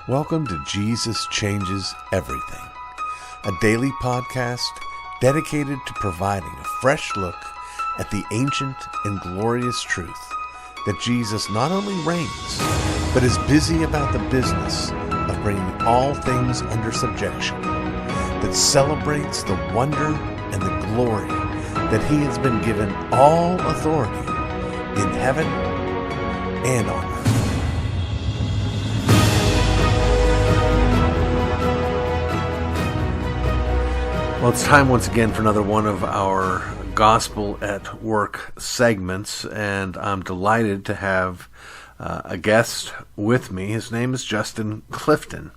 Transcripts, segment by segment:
Welcome to Jesus Changes Everything, a daily podcast dedicated to providing a fresh look at the ancient and glorious truth that Jesus not only reigns, but is busy about the business of bringing all things under subjection, that celebrates the wonder and the glory that he has been given all authority in heaven and on earth. Well, it's time once again for another one of our Gospel at Work segments, and I'm delighted to have a guest with me. His name is Justin Clifton,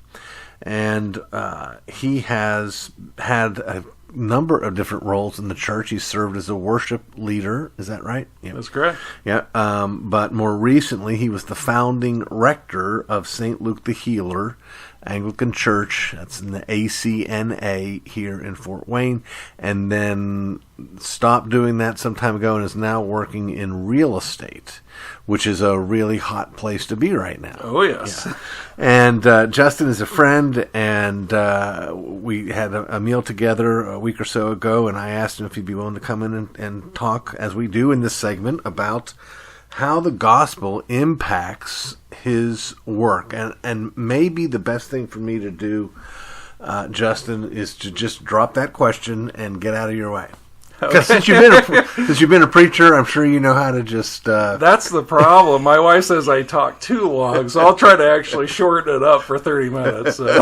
and he has had a number of different roles in the church. He's served as a worship leader. Is that right? Yeah. That's correct. Yeah. But more recently, he was the founding rector of St. Luke the Healer Anglican Church. That's in the ACNA here in Fort Wayne, and then stopped doing that some time ago and is now working in real estate, which is a really hot place to be right now. Oh, yes. Yeah. And Justin is a friend, and we had a meal together a week or so ago, and I asked him if he'd be willing to come in and talk, as we do in this segment, about how the gospel impacts his work. And maybe the best thing for me to do, Justin, is to just drop that question and get out of your way. Because since you've been a preacher, I'm sure you know how to just... That's the problem. My wife says I talk too long, so I'll try to actually shorten it up for 30 minutes. So,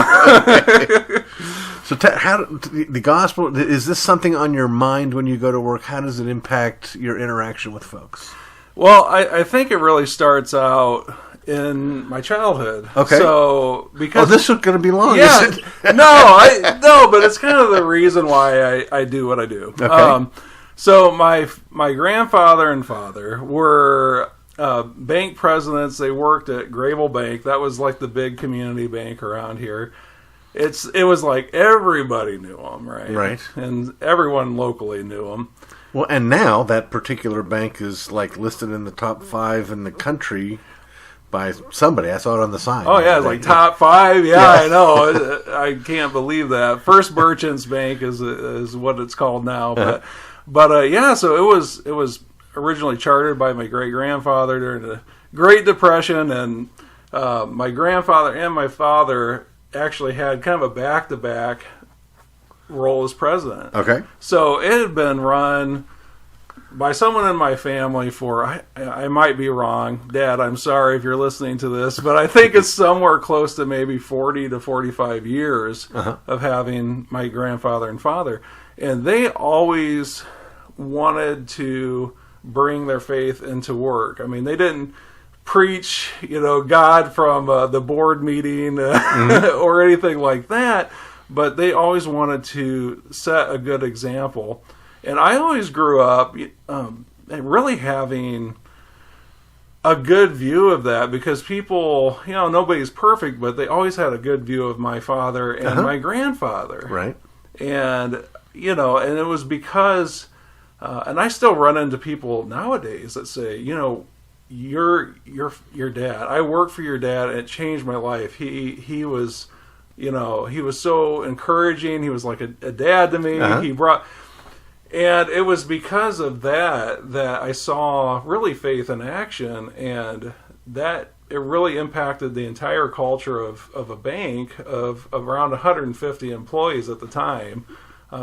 how the gospel, is this something on your mind when you go to work? How does it impact your interaction with folks? Well, I think it really starts out in my childhood. Okay. So because this is going to be long. Yeah. No, but it's kind of the reason why I do what I do. Okay. So my grandfather and father were bank presidents. They worked at Grable Bank. That was like the big community bank around here. It was like everybody knew them, right? Right. And everyone locally knew them. Well, and now that particular bank is like listed in the top 5 in the country by somebody. I saw it on the sign. Oh, yeah, it's like top 5. Yeah, I know. I can't believe that. First Merchants Bank is what it's called now. But yeah, so it was originally chartered by my great-grandfather during the Great Depression, and my grandfather and my father actually had kind of a back-to-back role as president. Okay. So it had been run by someone in my family for, I might be wrong, Dad, I'm sorry if you're listening to this, but I think it's somewhere close to maybe 40 to 45 years of having my grandfather and father. And they always wanted to bring their faith into work. I mean, they didn't preach, God from the board meeting or anything like that, but they always wanted to set a good example. And I always grew up really having a good view of that, because people, nobody's perfect, but they always had a good view of my father and my grandfather. Right. And, and it was because, and I still run into people nowadays that say, your dad, I worked for your dad and it changed my life. He was... he was so encouraging. He was like a dad to me. And it was because of that I saw really faith in action, and that it really impacted the entire culture of a bank of around 150 employees at the time.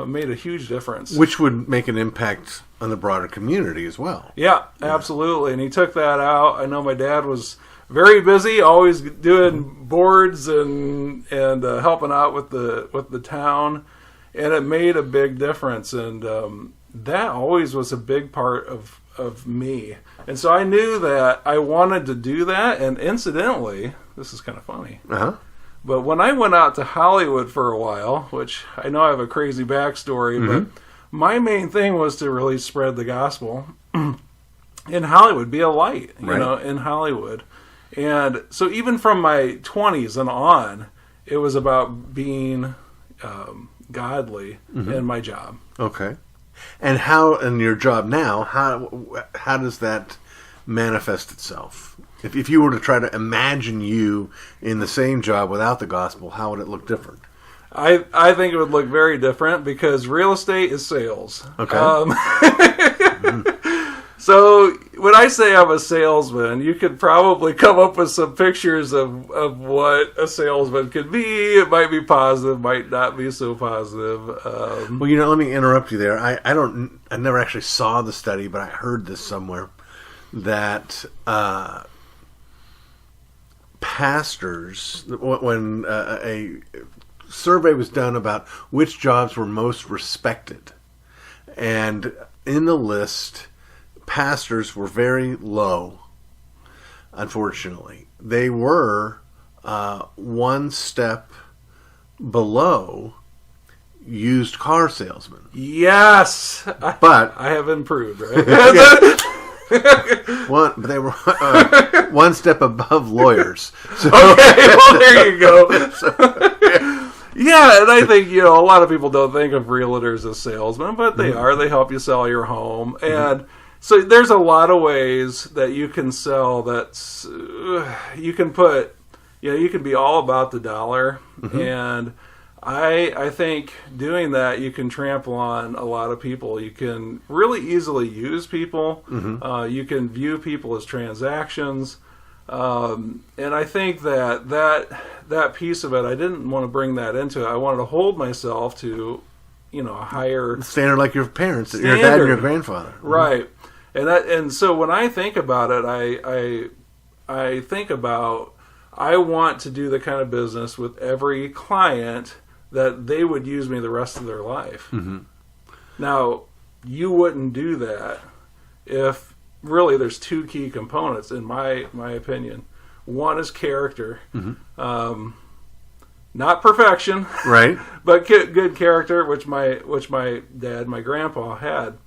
Made a huge difference. Which would make an impact on the broader community as well. Yeah, absolutely. And he took that out. I know my dad was very busy, always doing boards and helping out with the town, and it made a big difference. And that always was a big part of me. And so I knew that I wanted to do that. And incidentally, this is kind of funny, but when I went out to Hollywood for a while, which I know I have a crazy backstory, but my main thing was to really spread the gospel in Hollywood, be a light, in Hollywood. And so even from my 20s and on, it was about being godly in my job. Okay. And how, in your job now, how does that manifest itself? If you were to try to imagine you in the same job without the gospel, how would it look different? I think it would look very different because real estate is sales. Okay. So when I say I'm a salesman, you could probably come up with some pictures of what a salesman could be. It might be positive, might not be so positive. Well, let me interrupt you there. I never actually saw the study, but I heard this somewhere that pastors, when a survey was done about which jobs were most respected, and in the list, pastors were very low. Unfortunately, they were one step below used car salesmen. Yes, but I have improved, right? But they were one step above lawyers. So, okay, well, there you go. Yeah, and I think, a lot of people don't think of realtors as salesmen, but they are. They help you sell your home. And so there's a lot of ways that you can sell that's, you can put, you can be all about the dollar. And I think doing that, you can trample on a lot of people. You can really easily use people. You can view people as transactions. And I think that piece of it, I didn't want to bring that into it. I wanted to hold myself to, a higher standard, like your parents, your dad and your grandfather. Right. And so when I think about it, I think about, I want to do the kind of business with every client that they would use me the rest of their life. Now, you wouldn't do that if really there's two key components in my opinion. One is character, not perfection, right? But good character, which my dad, my grandpa had.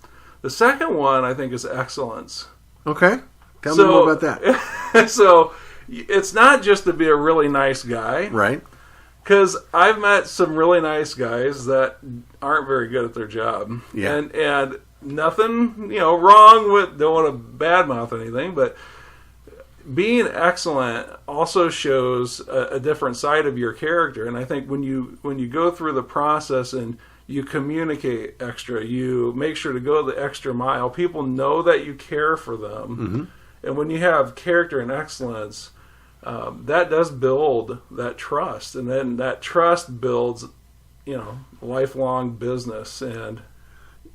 The second one I think is excellence. Okay, tell me more about that. So it's not just to be a really nice guy, right? Because I've met some really nice guys that aren't very good at their job. Yeah. And nothing, wrong with, don't want to badmouth anything, but being excellent also shows a different side of your character. And I think when you go through the process and you communicate extra, you make sure to go the extra mile, people know that you care for them. And when you have character and excellence, that does build that trust, and then that trust builds, lifelong business. And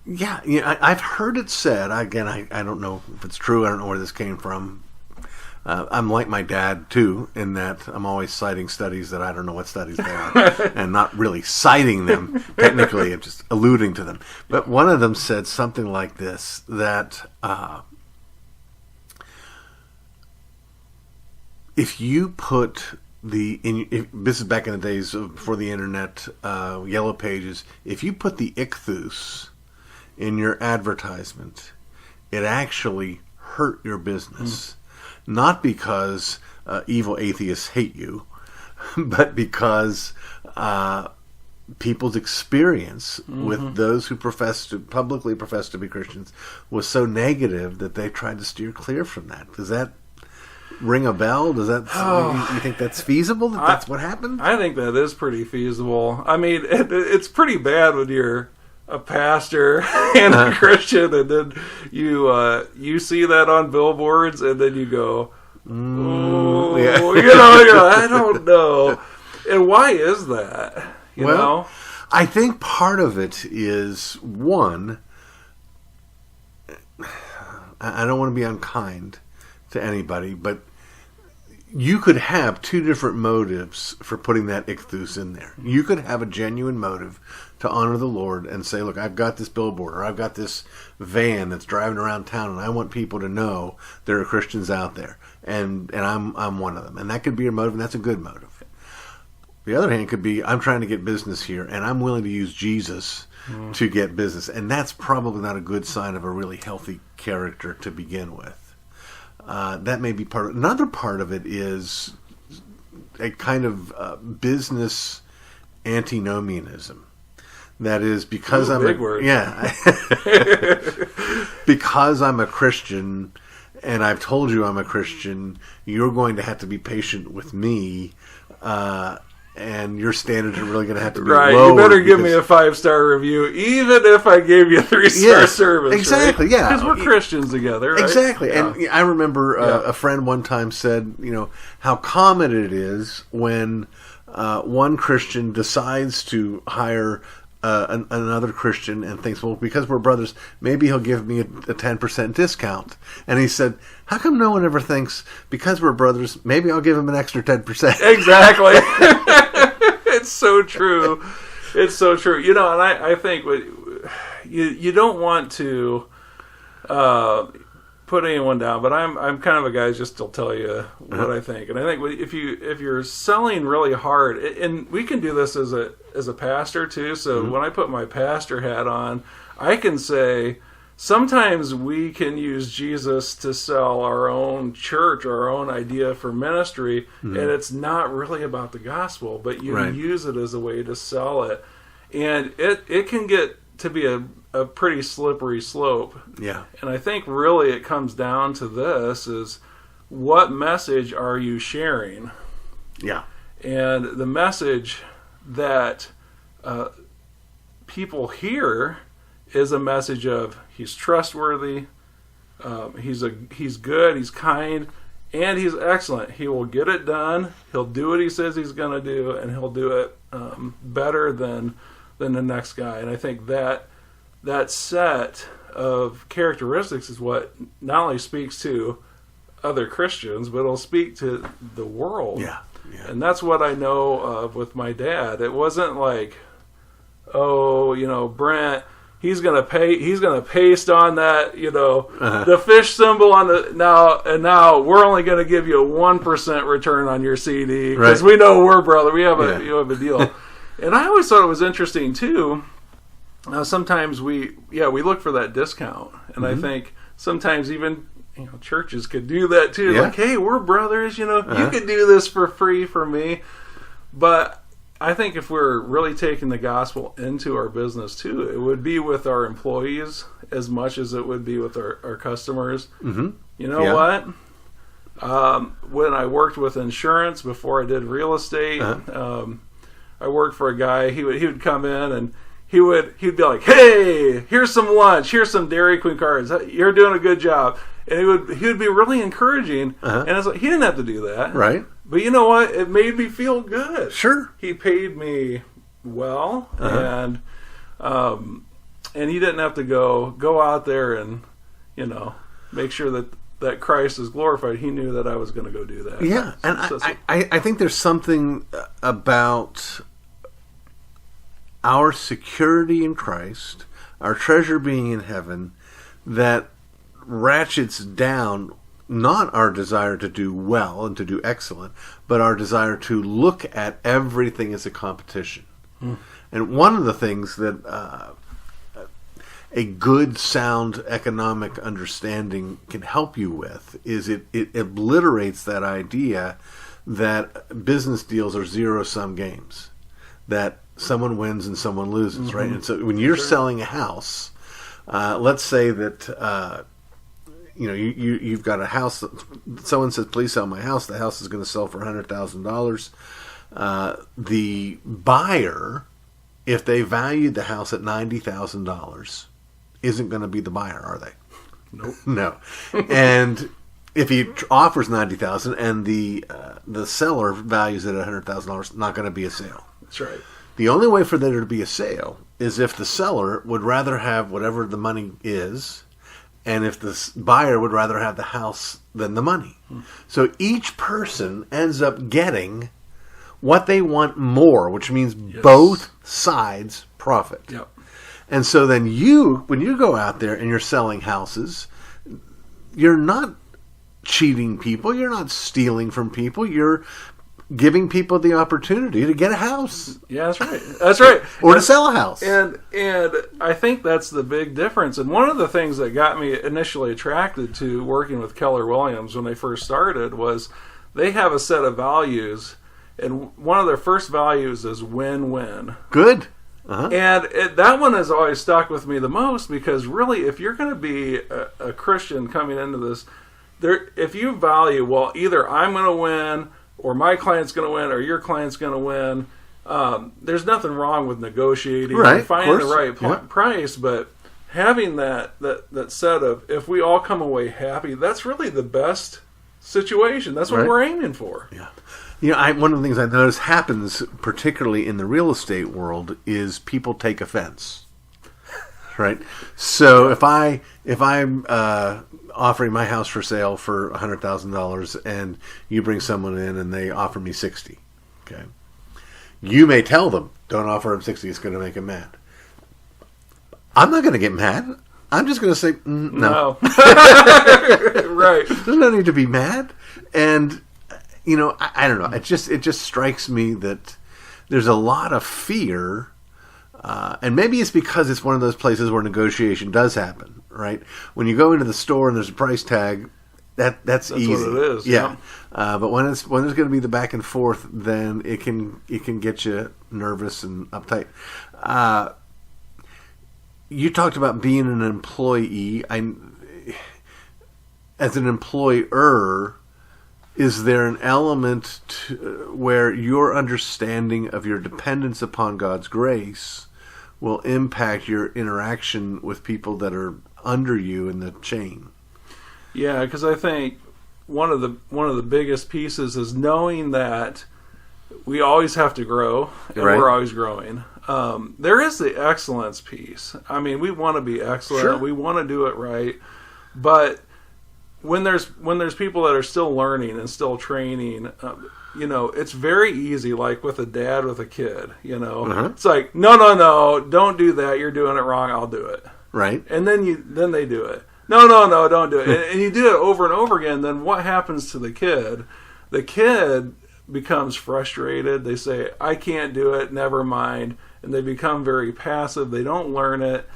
I've heard it said. Again, I don't know if it's true. I don't know where this came from. I'm like my dad too, in that I'm always citing studies that I don't know what studies they are, and not really citing them technically. I'm just alluding to them. But one of them said something like this: that if you put this is back in the days before the internet, yellow pages. If you put the ichthus in your advertisement, it actually hurt your business. Not because evil atheists hate you, but because people's experience with those who publicly profess to be Christians was so negative that they tried to steer clear from that. Does that ring a bell? Does that you think that's feasible? That's what happened? I think that is pretty feasible. I mean, it's pretty bad when you're a pastor and a Christian, and then you see that on billboards, and then you go, I don't know. And why is that? You know? I think part of it is, one, I don't want to be unkind to anybody, but you could have two different motives for putting that ichthus in there. You could have a genuine motive to honor the Lord and say, look, I've got this billboard, or I've got this van that's driving around town, and I want people to know there are Christians out there, and I'm one of them. And that could be your motive, and that's a good motive. The other hand could be, I'm trying to get business here, and I'm willing to use Jesus to get business. And that's probably not a good sign of a really healthy character to begin with. That may be part of it. Another part of it is a kind of business antinomianism. That is, because because I'm a Christian, and I've told you I'm a Christian, you're going to have to be patient with me, and your standards are really going to have to be low. You better give me a 5-star review, even if I gave you a 3-star service. Exactly, right? yeah. Because we're Christians together, right? Exactly. Yeah. And I remember a friend one time said, how common it is when one Christian decides to hire another Christian and thinks, well, because we're brothers, maybe he'll give me a 10% discount. And he said, how come no one ever thinks, because we're brothers, maybe I'll give him an extra 10%? Exactly. It's so true. It's so true. And I think you don't want to put anyone down, but I'm kind of a guy just to tell you what I think. And I think if you're selling really hard, and we can do this as a pastor too. So when I put my pastor hat on, I can say sometimes we can use Jesus to sell our own church, our own idea for ministry, and it's not really about the gospel, but you use it as a way to sell it, and it can get to be a pretty slippery slope. Yeah. And I think really it comes down to this is, what message are you sharing? Yeah. And the message that people hear is a message of he's trustworthy, he's good, he's kind, and he's excellent. He will get it done. He'll do what he says he's going to do, and he'll do it better than the next guy. And I think that set of characteristics is what not only speaks to other Christians, but it'll speak to the world. Yeah. Yeah. And that's what I know of with my dad. It wasn't like, Brent, he's gonna paste on that, the fish symbol on the now we're only gonna give you a 1% return on your CD because we know we're brother. We have a deal. And I always thought it was interesting too. Sometimes we look for that discount, and I think sometimes even churches could do that too. Yeah. Like, hey, we're brothers. You could do this for free for me. But I think if we're really taking the gospel into our business too, it would be with our employees as much as it would be with our customers. Mm-hmm. You know what? When I worked with insurance before I did real estate, I worked for a guy. He would come in and he'd be like, "Hey, here's some lunch. Here's some Dairy Queen cards. You're doing a good job." And he would be really encouraging. And it's like, he didn't have to do that, right? But you know what? It made me feel good. Sure, he paid me well, and he didn't have to go out there and make sure that Christ is glorified. He knew that I was going to go do that. Yeah, and I think there's something about our security in Christ, our treasure being in heaven, that ratchets down not our desire to do well and to do excellent, but our desire to look at everything as a competition. And one of the things that a good, sound economic understanding can help you with is it obliterates that idea that business deals are zero-sum games, that someone wins and someone loses, right? And so when you're selling a house, let's say that you've got a house. Someone says, "Please sell my house." The house is going to sell for $100,000. The buyer, if they valued the house at $90,000, isn't going to be the buyer, are they? Nope. No. And if he offers $90,000 and the seller values it at $100,000, not going to be a sale. That's right. The only way for there to be a sale is if the seller would rather have whatever the money is, and if the buyer would rather have the house than the money. So each person ends up getting what they want more, which means both sides profit. Yep. And so then when you go out there and you're selling houses, you're not cheating people, you're not stealing from people, you're giving people the opportunity to get a house. Yeah, that's right. That's right. Or to sell a house. And I think that's the big difference. And one of the things that got me initially attracted to working with Keller Williams when they first started was they have a set of values, and one of their first values is win-win. Good. And that one has always stuck with me the most, because really, if you're going to be a Christian coming into this, if you value, well, either I'm going to win, or my client's going to win, or your client's going to win, there's nothing wrong with negotiating and finding the right price, but having that set of, if we all come away happy, that's really the best situation. That's what we're aiming for. Yeah. One of the things I notice happens, particularly in the real estate world, is people take offense. Right? So if I'm offering my house for sale for $100,000 and you bring someone in and they offer me $60,000, okay, you may tell them, don't offer them $60,000, it's going to make them mad. I'm not going to get mad. I'm just going to say no. Right. There's no need to be mad. And I don't know. It just strikes me that there's a lot of fear. And maybe it's because it's one of those places where negotiation does happen, right? When you go into the store and there's a price tag, that's easy. That's what it is. Yeah. But when there's going to be the back and forth, then it can get you nervous and uptight. You talked about being an employee. As an employer, is there an element where your understanding of your dependence upon God's grace will impact your interaction with people that are under you in the chain? Yeah, because I think one of the biggest pieces is knowing that we always have to grow, and we're always growing. There is the excellence piece. I mean, we want to be excellent. Sure. We want to do it right, but when there's people that are still learning and still training, it's very easy. Like with a dad with a kid, it's like, no, don't do that. You're doing it wrong. I'll do it. Right. And then they do it. No, don't do it. And you do it over and over again. Then what happens to the kid? The kid becomes frustrated. They say, I can't do it. Never mind. And they become very passive. They don't learn it.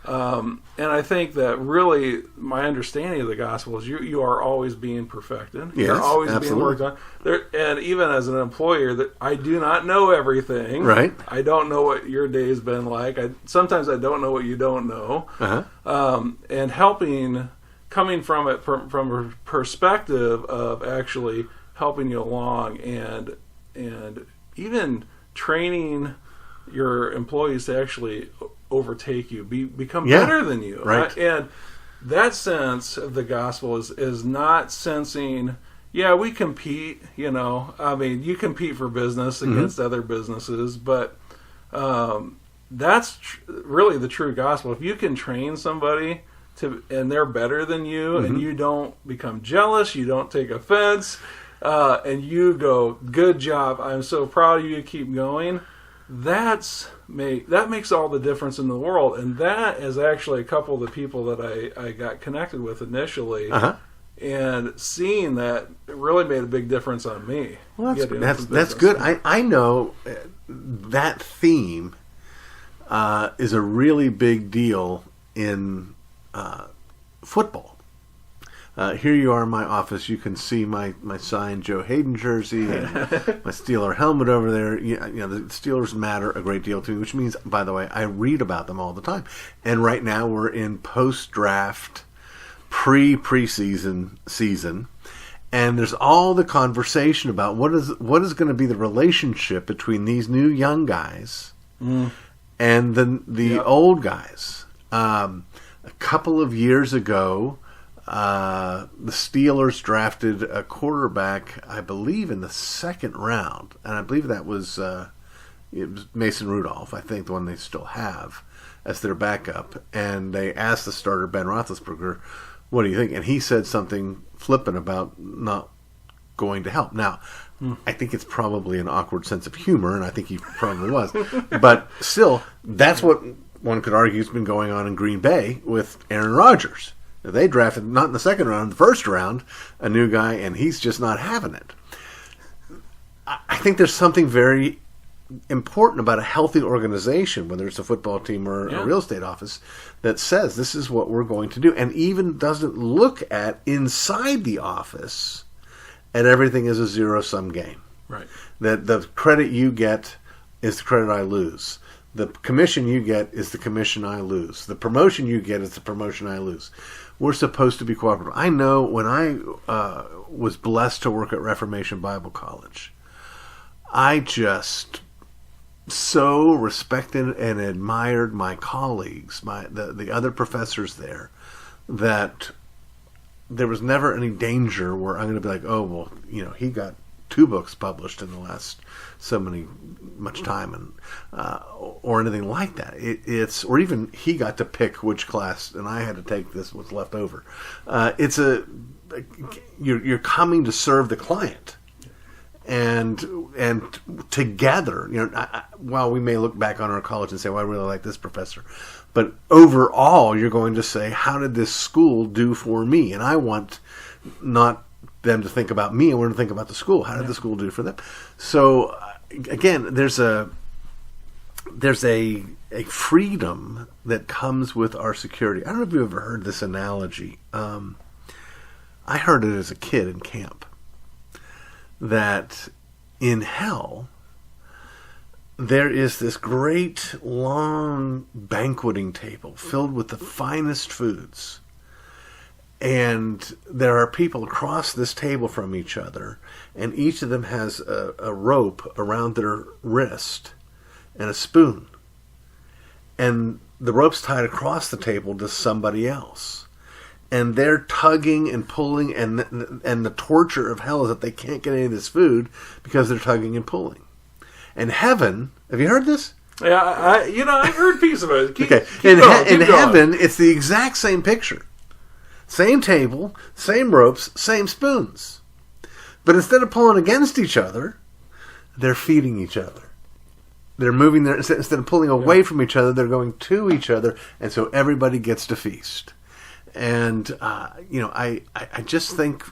And I think that really my understanding of the gospel is you are always being perfected. Yes, You're always absolutely. being worked on. And even as an employer, that I do not know everything. Right. I don't know what your day's been like. Sometimes I don't know what you don't know. And coming from it from a perspective of actually helping you along and even training your employees to actually overtake you, become better than you. Right. And that sense of the gospel is not sensing, we compete, I mean, you compete for business against other businesses, but that's really the true gospel. If you can train somebody and they're better than you, and you don't become jealous, you don't take offense, and you go, good job, I'm so proud of you, keep going, that makes all the difference in the world. And that is actually a couple of the people that I got connected with initially, and seeing that it really made a big difference on me. Well, that's good. I know that theme is a really big deal in football. Here you are in my office. You can see my signed Joe Hayden jersey and my Steeler helmet over there. The Steelers matter a great deal to me, which means, by the way, I read about them all the time. And right now we're in post-draft, preseason season, and there's all the conversation about what is going to be the relationship between these new young guys and the old guys. A couple of years ago, the Steelers drafted a quarterback, I believe, in the second round, and I believe that was it was Mason Rudolph, I think, the one they still have as their backup. And they asked the starter, Ben Roethlisberger, what do you think? And he said something flippant about not going to help. Now, I think it's probably an awkward sense of humor, and I think he probably was. But still, that's what one could argue has been going on in Green Bay with Aaron Rodgers. They drafted, not in the second round, the first round, a new guy, and he's just not having it. I think there's something very important about a healthy organization, whether it's a football team or a real estate office, that says this is what we're going to do, and even doesn't look at inside the office at everything as a zero-sum game. Right. That the credit you get is the credit I lose. The commission you get is the commission I lose. The promotion you get is the promotion I lose. we're supposed to be cooperative. I know when I was blessed to work at Reformation Bible College, I just so respected and admired my colleagues, the other professors there, that there was never any danger where I'm going to be like, oh, well, he got 2 books published in the last much time, and or anything like that. Or even he got to pick which class, and I had to take what's left over. You're coming to serve the client. And together, while we may look back on our college and say, well, I really like this professor, but overall, you're going to say, how did this school do for me? And I want not them to think about me, I want to think about the school. How did the school do for them? So, again, there's a freedom that comes with our security. I don't know if you've ever heard this analogy. I heard it as a kid in camp. That in hell, there is this great long banqueting table filled with the finest foods. And there are people across this table from each other, and each of them has a rope around their wrist and a spoon. And the rope's tied across the table to somebody else. And they're tugging and pulling, and the torture of hell is that they can't get any of this food because they're tugging and pulling. And heaven, have you heard this? Yeah, I heard a piece of it. Keep in going. heaven, it's the exact same picture. Same table, same ropes, same spoons. But instead of pulling against each other, they're feeding each other. They're moving there, instead of pulling away from each other, they're going to each other, and so everybody gets to feast. And, I just think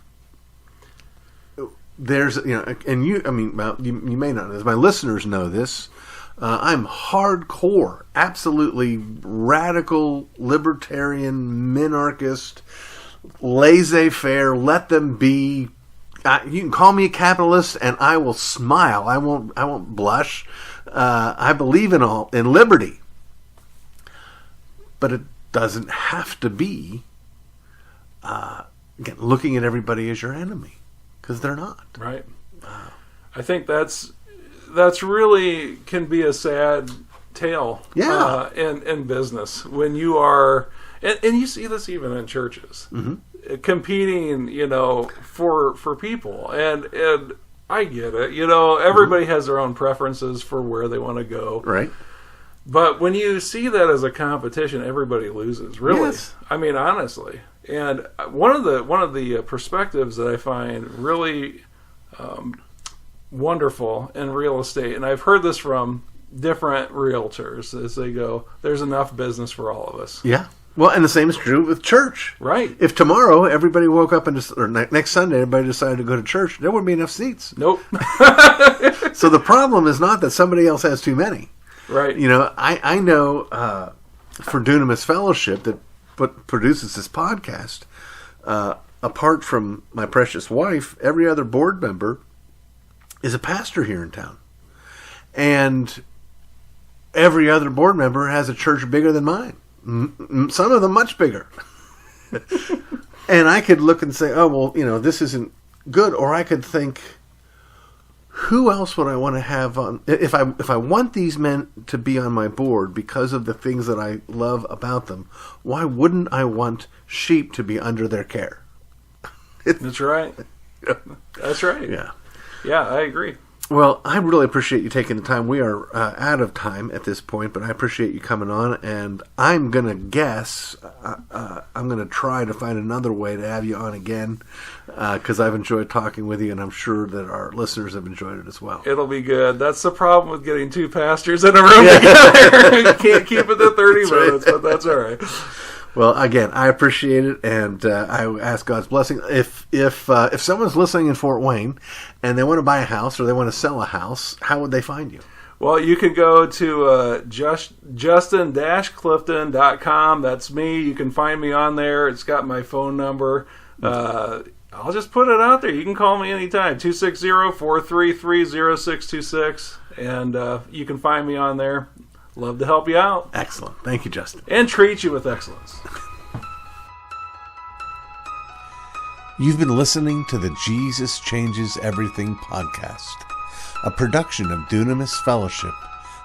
there's, and you may not know this, my listeners know this. I'm hardcore, absolutely radical, libertarian, minarchist, laissez-faire, let them be. You can call me a capitalist and I will smile. I won't blush. I believe in liberty. But it doesn't have to be again, looking at everybody as your enemy, because they're not. Right. I think that's really can be a sad tale. Yeah. In business, when you are, and you see this even in churches, competing, for people, and I get it. Everybody has their own preferences for where they want to go. Right. But when you see that as a competition, everybody loses. Really, yes. I mean, honestly. And one of the perspectives that I find really wonderful in real estate, and I've heard this from different realtors, as they go, "There's enough business for all of us." Yeah. Well, and the same is true with church. Right. If tomorrow everybody woke up or next Sunday everybody decided to go to church, there wouldn't be enough seats. Nope. So the problem is not that somebody else has too many. Right. I know for Dunamis Fellowship that produces this podcast, apart from my precious wife, every other board member is a pastor here in town. And every other board member has a church bigger than mine. Some of them much bigger. And I could look and say, oh, well, this isn't good. Or I could think, who else would I want to have on? If I want these men to be on my board because of the things that I love about them, why wouldn't I want sheep to be under their care? That's right. That's right. Yeah. Yeah, I agree. Well, I really appreciate you taking the time. We are out of time at this point, but I appreciate you coming on, and I'm going to guess, I'm going to try to find another way to have you on again, because I've enjoyed talking with you, and I'm sure that our listeners have enjoyed it as well. It'll be good. That's the problem with getting two pastors in a room together. You can't keep it to 30 minutes, but that's all right. Well, again, I appreciate it, and I ask God's blessing. If someone's listening in Fort Wayne and they want to buy a house or they want to sell a house, how would they find you? Well, you can go to justin-clifton.com. That's me. You can find me on there. It's got my phone number. I'll just put it out there. You can call me anytime, 260-433-0626, and you can find me on there. Love to help you out. Excellent. Thank you, Justin. And treat you with excellence. You've been listening to the Jesus Changes Everything podcast, a production of Dunamis Fellowship,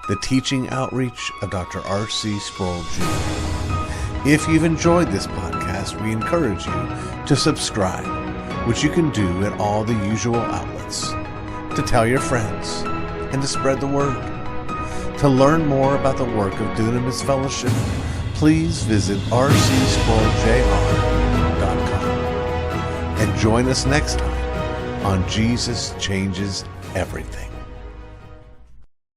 the teaching outreach of Dr. R.C. Sproul Jr. If you've enjoyed this podcast, we encourage you to subscribe, which you can do at all the usual outlets, to tell your friends, and to spread the word. To learn more about the work of Dunamis Fellowship, please visit rcsproulJR.com. And join us next time on Jesus Changes Everything.